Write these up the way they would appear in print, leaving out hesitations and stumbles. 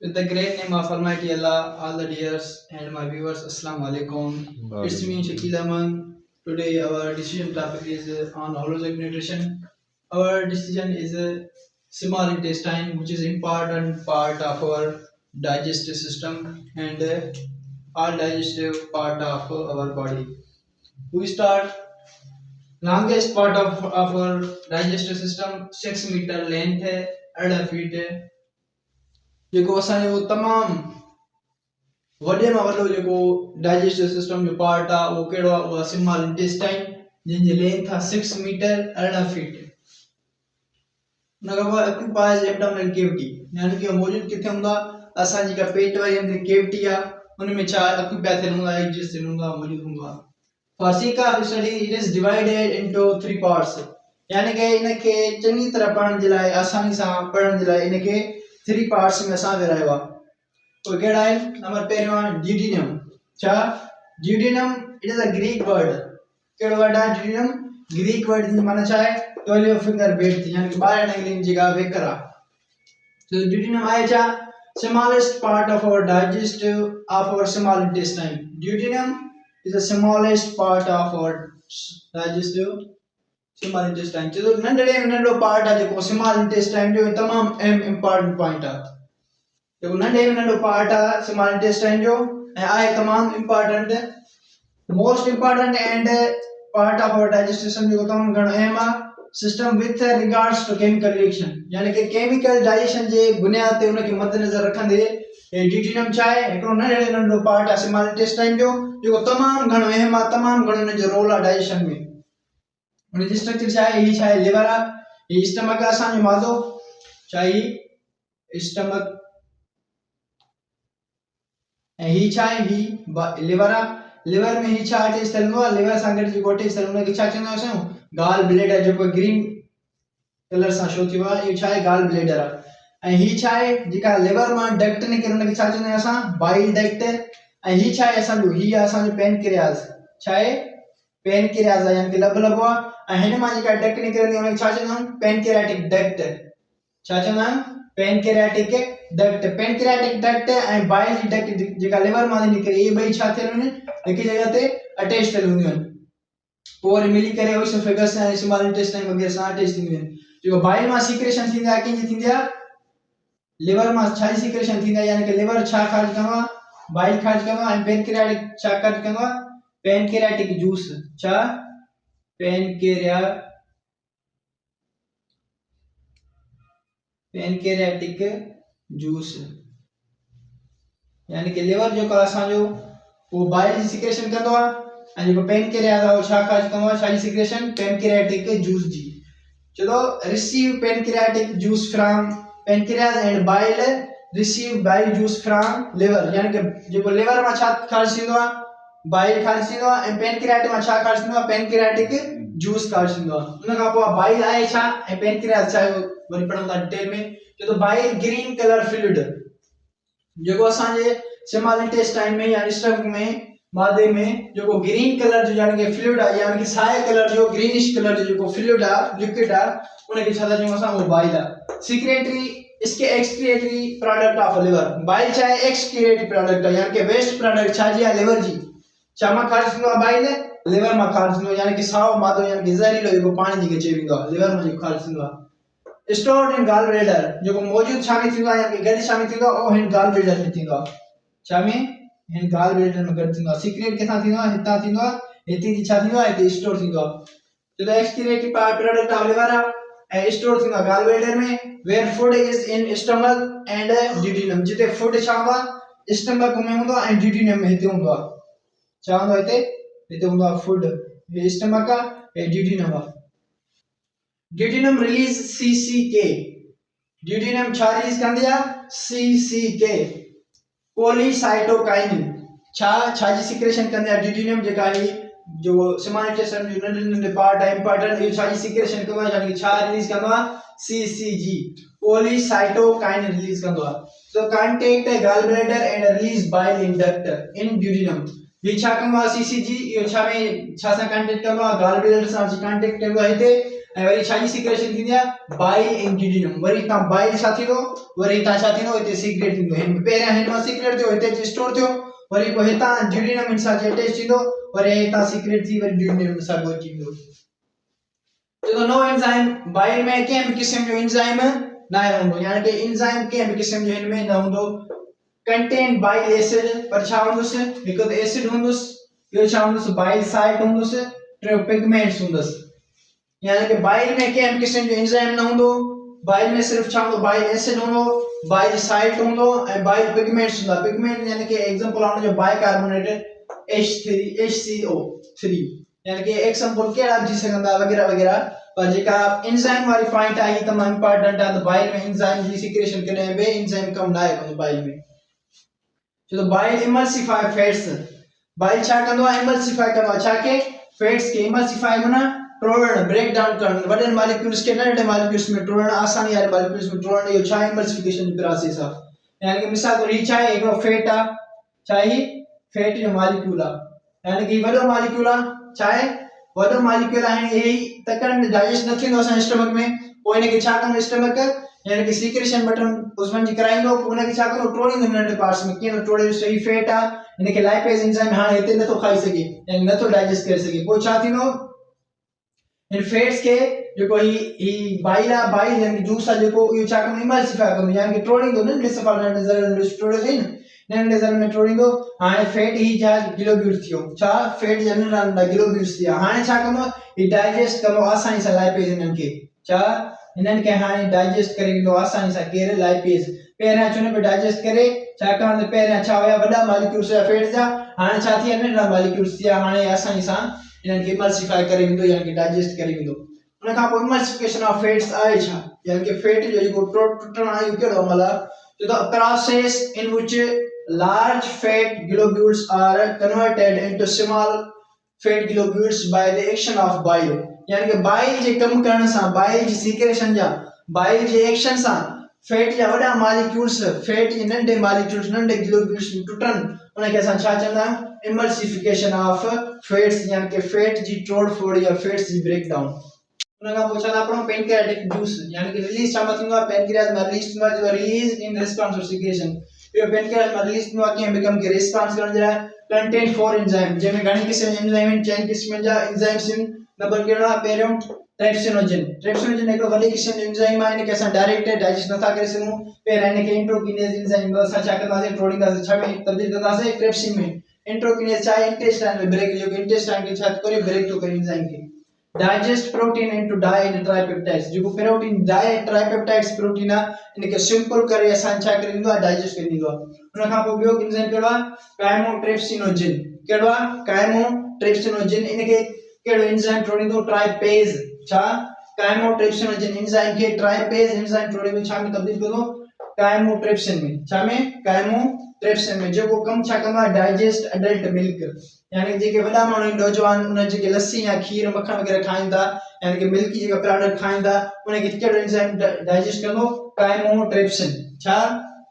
With the great name of Almighty Allah, all the dears and my viewers, Assalamu alaikum. It's me, Shakil Aman. Today, our decision topic is on holozoic nutrition. Our decision is small intestine, which is important part of our digestive system and all digestive part of our body. We start longest part of our digestive system 6 meter length है 18 feet है जेको असांजो तमाम वॾे में वॾो जेको digestive system जो पार्ट आहे उहो कहिड़ो आहे उहा स्मॉल इंटेस्टाइन जंहिंजी लेंथ आहे 6 मीटर 18 फीट उन खां पोइ ऑक्यूपाइज एब्डोमिनल कैविटी यानी कि मौजूद किथे हूंदा असांजी का पेट वारी अंदरि कैविटी आहे उन में छा ऑक्यूपाई थियल हूंदा एग्जिस्ट थियल हूंदा मौजूद हूंदा For sake of study, it is divided into 3 parts. यानी कि इनके चंगी तरह पढ़ने जे लाइ आसानी सां पढ़ने जे लाइ इनके 3 parts में असां विरायो आहे तो कहिड़ा आहिनि नंबर पहिरियों आहे duodenum छा duodenum it is a Greek word कहिड़ो वर्ड आहे duodenum Greek word जी माना छा आहे टोलियो फिंगर बेड यानी कि ॿाहिरि निकिरनि जी जॻह वेकर आहे so duodenum आहे छा smallest part of our digestive of our small intestine duodenum is the smallest part of our digestive small intestine जो नंढड़े में नंढो पार्ट आहे जेको small intestine जो तमाम अहम इंपॉर्टेंट पॉइंट आहे जेको नंढे में नंढो पार्ट आहे small intestine जो ऐं आहे तमाम important most important and part of our digestive system जेको तमाम घणो अहम आहे system with regards to chemical reaction यानी कि केमिकल डाइजेशन जे बुनियाद ते उनखे मद्देनज़र रखंदे duodenum छा आहे हिकिड़ो नंढड़े नंढो पार्ट आहे small intestine जो जेको तमाम घणो अहम आहे तमाम घणो हुन जो रोल आहे डाइजेशन में उन जो स्ट्रक्चर छा आहे ही छा आहे लिवर आहे ही स्टमक आहे असांजो मादो छा ही स्टमक ऐं ही छा आहे ही लिवर आहे लिवर में ही छा अटैच थियल हूंदो आहे लिवर सां गॾु जेको अटैच थियल हुनखे छा चवंदा आहियूं असां गाल ब्लैडर जेको ग्रीन कलर सां शो थियो आहे इहो छा आहे गाल ब्लैडर आहे ऐं ही छा आहे जेका लिवर मां डक्ट निकिरे हुनखे छा चवंदा आहियूं असां बाइल डक्ट ऐं ही छा आहे असांजो ही आहे असांजो पेनक्रियास छा आहे पेनक्रियास आहे यानी कि लबो लबो आहे ऐं हिन मां जेका डक्ट निकिरंदी आहे हुनखे छा चवंदा आहियूं पेनक्रियाटिक डक्ट छा चवंदा आहियूं पेनक्रियाटिक डक्ट ऐं बाइल जी डक्ट जेका लिवर मां निकिरे इहे ॿई छा थियल आहिनि हिकु जॻह ते अटैच थियल हूंदियूं आहिनि पोइ वरी मिली करे ओइसोफेगस ऐं स्मॉल इंटेस्टाइन वग़ैरह सां अटैच थींदियूं आहिनि जेको बाइल मां सीक्रेशन थींदी आहे कंहिंजी थींदी आहे लिवर मां छा जी सीक्रेशन थींदी आहे यानी कि लिवर छा ख़ारिज कंदो आहे बाइल ख़ारिज कंदो आहे ऐं पेनक्रियाटिक छा ख़ारिज कंदो आहे पेनक्रियाटिक जूस छा पेनक्रियाटिक जूस यानी कि लिवर जेको असांजो वो बाइल जी सीक्रेशन कंदो आहे ऐं जेको पेनक्रियास आहे वो छा ख़ारिज कंदो आहे छा जी सीक्रेशन पेनक्रियाटिक जूस जी चलो receive pancreatic juice from pancreas and bile receive bile juice from liver यानी कि जेको लिवर मां छा ख़ारिज थींदो आहे बाइल ख़ारिज थींदो आहे ऐं पेनक्रियाटिक मां छा ख़ारिज थींदो आहे पेनक्रियाटिक जूस ख़ारिज थींदो आहे उन खां पोइ बाइल आहे छा ऐं पेनक्रियास छा आहे वरी पढ़ंदा डिटेल में जो बाइल ग्रीन कलर फ्लूइड जेको असांजे स्मॉल इंटेस्टाइन में या स्टमक में मादे में जो ग्रीन कलर जो यानी कि फ्लूइड आहे यानी कि साए कलर जो ग्रीनिश कलर जो जेको फ्लूइड आहे लिक्विड आहे उनखे छा था चऊं असां वो बाइल आहे सीक्रेटरी इसके excretory product of liver bile छा आहे एक्सक्रिएटरी प्रोडक्ट आहे यानी कि वेस्ट प्रोडक्ट छा जी आहे लिवर जी छा मां ख़ारिज थींदो आहे बाइल लिवर मां ख़ारिज थींदो यानी कि साओ मादो यानी कि ज़हरीलो जेको पाणी जी चई वेंदो आहे लिवर मां जेको ख़ारिज थींदो आहे स्टोर्ड इन गाल ब्लैडर जेको मौजूद छा में थींदो आहे यानी कि गॾु छा में थींदो आहे उहो हिन गाल ब्लैडर में थींदो आहे छा में हिन गाल ब्लैडर में गॾु थींदो आहे सीक्रेट किथां थींदो आहे हितां थींदो आहे हिते जी छा थींदो आहे हिते स्टोर थींदो आहे चलो एक्सक्रिएटरी प्रोडक्ट ऑफ लिवर आहे ऐं स्टोर थींदो आहे गाल ब्लैडर में where food is in stomach and duodenum जिते फूड छा हूंदो आहे स्टमक में हूंदो आहे ऐं duodenum में हिते हूंदो आहे छा हूंदो आहे हिते हूंदो आहे फूड हे स्टमक आहे हे duodenum आहे duodenum release CCK duodenum छा रिलीज कंदी आहे CCK कोलिसाइटोकाइनिन छा जी सीक्रेशन कंदी आहे duodenum जेका आहे जो स्मॉल इंटेस्टाइन जो नंढे नंढे पार्ट आहे इंपॉर्टेंट इहो छा जी सीक्रेशन कंदो आहे यानी कि छा रिलीज कंदो आहे CCG कोलिसाइटोकाइनिन रिलीज कंदो आहे so contract gall bladder and release bile in duct in duodenum ही छा कंदो आहे CCG इहो छा में छा सां कांटेक्ट कंदो आहे गाल ब्लैडर सां कांटेक्ट कंदो आहे हिते ऐं वरी छा जी सीक्रेशन थींदी आहे बाइल ऐं ड्यूडेनम वरी ता बाइल छा थींदो वरी ता छा थींदो हिते सीक्रेट थींदो हिन पहिरियां हिन मां सीक्रेट थियो हिते स्टोर थियो वरी पोइ हितां ड्यूडेनम सां अटैच थींदो वरी हितां सीक्रेट थी वरी ड्यूडेनम सां गॾु थींदो तो नो एंजाइम बाइल में कंहिं बि क़िस्म जो एंजाइम न हूंदो यानी कि एंजाइम कंहिं बि क़िस्म जो हिन में न हूंदो कंटेन बाइल एसिड पर छा हूंदुसि हिकु त एसिड हूंदुसि ॿियो छा हूंदुसि बाइल साल्ट हूंदुसि टियों पिगमेंट्स हूंदुसि यानी कि बाइल में कंहिं बि क़िस्म जो एंजाइम न हूंदो बाइल में सिर्फ छा हूंदो बाइल एसिड हूंदो बाइल साल्ट हूंदो ऐं बाइल पिगमेंट्स हूंदा पिगमेंट यानी कि एग्जांपल आहे जो बाइकार्बोनेटेड HCO3 यानी कि एग्जांपल कहिड़ा थी सघंदा वग़ैरह वग़ैरह पर जेका एंजाइम वाली पॉइंट आहे तमामु इंपॉर्टेंट आहे त बाइल में एंजाइम जी सीक्रेशन कॾहिं बि एंजाइम कम न आहे बाइल में छो त बाइल इमल्सिफाई फैट्स बाइल छा कंदो आहे इमल्सिफाई कंदो आहे छा के फैट्स के इमल्सिफाई माना टोड़ण ब्रेक डाउन करण वडन मॉलिक्यूल्स के नंढे मॉलिक्यूल्स में टोड़ण आसानी वाले मॉलिक्यूल्स में टोड़ण यो छा इमल्सिफिकेशन प्रोसेस आहे यानी कि मिसाल तौर ही छा है हिकड़ो फेट आहे छा ही फेट जो मॉलिक्यूल आहे यानी कि वडो मॉलिक्यूल आहे छा है वडो मॉलिक्यूल आहे यही तकन डाइजेस्ट न थींदो असां स्टमक में पोइ इनके छा कंदो स्टमक यानी कि सीक्रेशन बटन उसमें जी कराइंदो पोइ उनके छा कंदो टोड़ींदो नंढे पार्ट्स में कीअं टोड़े सही फेट आहे इनके लाइपेज एंजाइम हाणे हिते नथो खाई सघे यानी नथो डाइजेस्ट करे सघे पोइ छा थींदो इन फैट्स के जो ही बाइल यानी जूस आहे जेको यो छा कंदो इमल्सिफाई कंदो यानी कि टोड़ींदो न डिसफॉल नंढे टोड़े थई न नंढे जल में टोड़ींदो हाणे फैट ही छा ग्लोब्यूल थियो छा फैट जनरल नंढा ग्लोब्यूल्स थिया हाणे छा कंदो ही डाइजेस्ट कंदो आसानी सां लाइपेज इन्हनि खे छा इन्हनि खे हाणे डाइजेस्ट करे वेंदो आसानी सां केर लाइपेज पहिरियां चुने पे डाइजेस्ट करे छाकाणि त पहिरियां छा हुया वॾा मॉलिक्यूल्स हुया फैट जा हाणे छा थिया नंढा मॉलिक्यूल्स थिया हाणे आसानी सां इन्हनि खे इमल्सिफाई करे वेंदो यानी कि डाइजेस्ट करे वेंदो उन खां पोइ इमल्सिफिकेशन ऑफ फैट्स आहे छा यानी कि फैट जो जेको टुटण आहे कहिड़ो अमल आहे the process in which large fat globules are converted into small fat globules by the action of bile यानी कि बाइल जे कम करण सां बाइल जी सीक्रेशन जा बाइल जे एक्शन सां फैट जा वडा मॉलिक्यूल्स फैट जे नंढे मॉलिक्यूल्स नंढे ग्लोब्यूल्स टुटन उन खे असां छा चवंदा इमल्सिफिकेशन ऑफ फैट्स यानी कि फैट जी तोड़ फोड़ या फैट्स जी ब्रेक डाउन उन खां पोइ चला पड़ो पैनक्रियाटिक जूस यानी कि रिलीज छा थींदो आहे पैनक्रियास में रिलीज थींदो आहे जो release in response to secretion यो पैनक्रियास में रिलीज थींदो आहे कि बिकम के रिस्पांस करण जे लाइ कंटेन फोर एंजाइम जंहिंमें घणी क़िस्म जा एंजाइम आहिनि चइनि क़िस्मनि जा एंजाइम्स आहिनि नंबर कहिड़ो आहे पहिरियों ट्रिप्सिनोजन हिकिड़ो वॾे क़िस्म जो एंजाइम आहे इनखे असां डायरेक्ट डाइजेस्ट नथा करे सघूं पहिरियां इनखे इंट्रोकिनेज एंजाइम असां छा कंदासीं टोड़ींदासीं छा में तब्दील कंदासीं ट्रिप्सिन में इंट्रोकिनेज छा आहे इंटेस्टाइन में ब्रेक जो इंटेस्टाइन खे छा करे ब्रेक थो करे एंजाइम खे डाइजेस्ट प्रोटीन इनटू डाई ट्राइपेप्टाइड्स जो प्रोटीन डाई ट्राइपेप्टाइड्स प्रोटीन आहे इनके सिंपल करे असां छा करे दींदो आहे डाइजेस्ट करे दींदो आहे उन खां पोइ ॿियो एंजाइम कहिड़ो आहे काइमोट्रिप्सिनोजिन कहिड़ो आहे काइमोट्रिप्सिनोजिन इनके कहिड़ो एंजाइम टोड़ींदो ट्राइपेज छा काइमोट्रिप्सिनोजिन एंजाइम खे ट्राइपेज एंजाइम टोड़ींदो छा में तब्दील कंदो काइमोट्रिप्सिन में छा में काइमोट्रिप्सिन में जेको कम छा कंदो आहे डाइजेस्ट एडल्ट मिल्क यानी जेके वडा माण्हू नौजवान उन जेके लस्सी या खीर मक्खन वगैरह खाइंदा यानी कि मिल्की जेका प्रोडक्ट खाइंदा उन खे कहिड़ो एंजाइम डाइजेस्ट कंदो काइमोट्रिप्सिन छा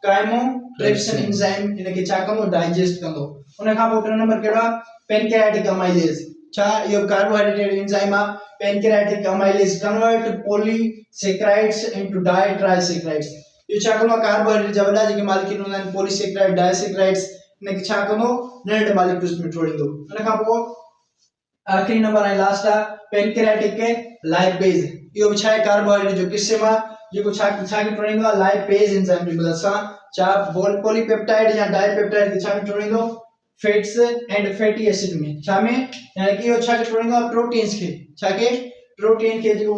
काइमोट्रिप्सिन एंजाइम इनके छा कंदो डाइजेस्ट कंदो उन खां पोइ टियों नंबर कहिड़ो आहे पैनक्रियाटिक अमाइलेज छा इहो कार्बोहाइड्रेट एंजाइम आहे pancreatic amylase convert polysaccharides into disaccharides ये छा कंदो कार्बोहाइड्रेट जा वडा जेके मॉलिक्यूल हूंदा आहिनि पॉलीसेक्राइड डाइसेक्राइड्स इनके छा कंदो नंढे मॉलिक्यूल्स में टोड़ींदो उन खां पोइ आखिरी नंबर आहे लास्ट आहे पैनक्रियाटिक लाइपेज इहो छा आहे कार्बोहाइड्रेट जो क़िस्म आहे जेको छा के टोड़ींदो आहे लाइपेज एंजाइम जी मदद सां छा पॉलीपेप्टाइड या डाइपेप्टाइड खे छा में टोड़ींदो फैट्स एंड फैटी एसिड में छा में यानी कि इहो छा के टोड़ींदो आहे प्रोटीन्स खे छा के प्रोटीन के जो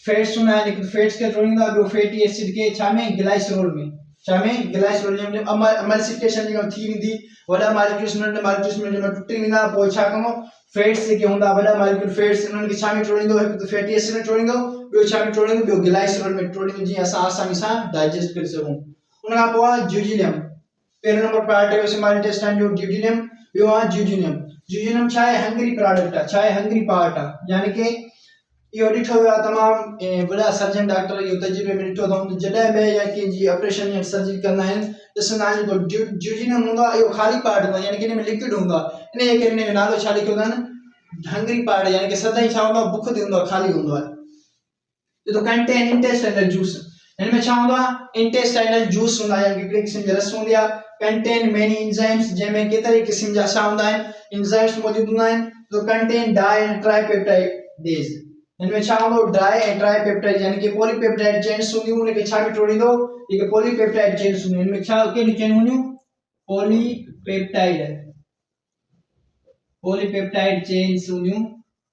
फैट्स हूंदा आहिनि फैट्स खे टोड़ींदो आहे ॿियो फैटी एसिड के छा में ग्लाइसरोल में छा में ग्लाइसरोल में एमल्सिफिकेशन जो थी वेंदी वडा मॉलिक्यूल्स नंढे मॉलिक्यूल्स में जो टुटी वेंदा पोइ छा कंदो फैट्स के हूंदा वडा मॉलिक्यूल फैट्स उन्हनि खे छा में टोड़ींदो हिकु त फैटी एसिड में टोड़ींदो ॿियो छा में टोड़ींदो ॿियो ग्लाइसरोल में टोड़ींदो जीअं असां आसानी सां डाइजेस्ट करे सघूं उन खां पोइ आहे ज्यूजिनियम पहिरियों नंबर पार्ट है स्मॉल इंटेस्टाइन जो ज्यूजिनियम ॿियो आहे ज्यूजिनियम छा आहे हंगरी प्रोडक्ट आहे छा आहे हंगरी पार्ट आहे यानी कि यो ॾिठो वियो आहे तमामु वॾा सर्जन डॉक्टर इहो तजुर्बे में ॾिठो अथऊं जॾहिं बि या कंहिंजी ऑपरेशन या सर्जरी कंदा आहिनि ॾिसंदा आहिनि जेको ज्यूजिनियम हूंदो आहे इहो ख़ाली पार्ट हूंदो आहे यानी कि हिन में लिक्विड हूंदो आहे इन जे करे हिन जो नालो छा लिखियो अथनि हंगरी पार्ट यानी कि सदाईं छा हूंदो आहे बुख ते हूंदो आहे ख़ाली हूंदो आहे तो कंटेन इंटेस्टाइनल जूस इनमें छा हूंदो आहे इंटेस्टाइनल जूस हूंदा आहे हिकिड़े क़िस्म जो रस हूंदी आहे कंटेन मेनी एंजाइम्स जंहिंमें केतिरे क़िस्म जा छा हूंदा आहिनि एंजाइम्स मौजूद हूंदा आहिनि तो कंटेन डाई एंड ट्राइपेप्टाइडेज इनमें छा हूंदो डाई एंड ट्राइपेप्टाइड यानी कि पॉलीपेप्टाइड चेन्स हूंदियूं उनखे छा में टोड़ींदो जेके पॉलीपेप्टाइड चेन्स हूंदियूं इनमें छा कहिड़ियूं चेन हूंदियूं पॉलीपेप्टाइड चेन्स हूंदियूं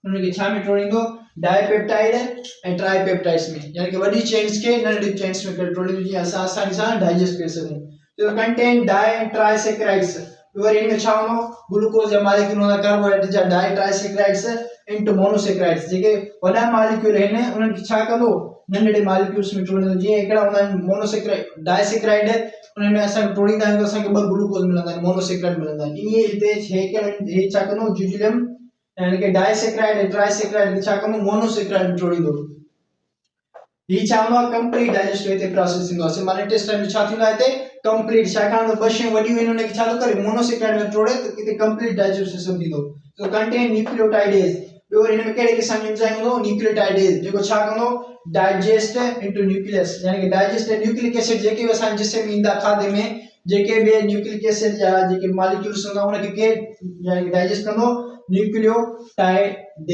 उनखे छा में टोड़ींदो डाइपेप्टाइड ऐं ट्राइपेप्टाइड्स में यानी कि वॾी चेन्स खे नंढी चेन्स में टोड़ींदो जीअं असां आसानी सां डाइजेस्ट करे सघूं तो कंटेन डाई एंड ट्राइसेकेराइड्स वरी इनमें छा हूंदो ग्लूकोज जा मॉलिक्यूल हूंदा कार्बोहाइड्रेट जा डाई ट्राइसेकेराइड्स इंटू मोनोसेकेराइड्स जेके वॾा मॉलिक्यूल आहिनि उन्हनि खे छा कंदो नंढड़े मॉलिक्यूल्स में टोड़ींदो जीअं हिकिड़ा हूंदा आहिनि मोनोसेकेराइड डाइसेकेराइड उनमें असां टोड़ींदा आहियूं त असांखे ॿ ग्लूकोज मिलंदा आहिनि मोनोसेकेराइड मिलंदा आहिनि ईअं हिते हे छा कंदो जुजिलियम यानी कि डाइसेकेराइड ऐं ट्राइसेकेराइड खे छा कंदो मोनोसेकेराइड में टोड़ींदो ही छा हूंदो आहे कंप्लीट डाइजेस्ट हिते प्रोसेस थींदो आहे स्मॉल इंटेस्टाइन में छा थींदो आहे हिते कंप्लीट छाकाणि त ॿ शयूं वॾियूं आहिनि उनखे छा थो करे मोनोसेकेराइड में टोड़े त हिते कंप्लीट डाइजेस्ट सिस्टम थींदो तो कंटेन न्यूक्लियोटाइडेज ॿियो हिन में कहिड़े क़िस्म जो एंजाइम हूंदो न्यूक्लियोटाइडेज जेको छा कंदो डाइजेस्ट इनटू न्यूक्लियस यानी कि डाइजेस्ट न्यूक्लिक एसिड जेके बि असां जिस्म में ईंदा खाधे में जेके बि न्यूक्लिक एसिड या जेके मॉलिक्यूल्स हूंदा उनखे के यानी डाइजेस्ट कंदो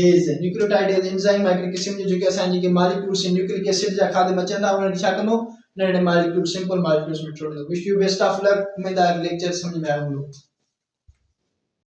न्यूक्लियोटाइडेज एंजाइम हिकिड़े क़िस्म जो जेके असां जेके मॉलिक्यूल्स न्यूक्लिक एसिड जा खाधे में अचंदा उनखे छा कंदो नंढे मॉलिक्यूल सिंपल मॉलिक्यूल्स में टोड़ींदो wish you best of luck उम्मीद आहे लेक्चर समझ में आयो हूंदो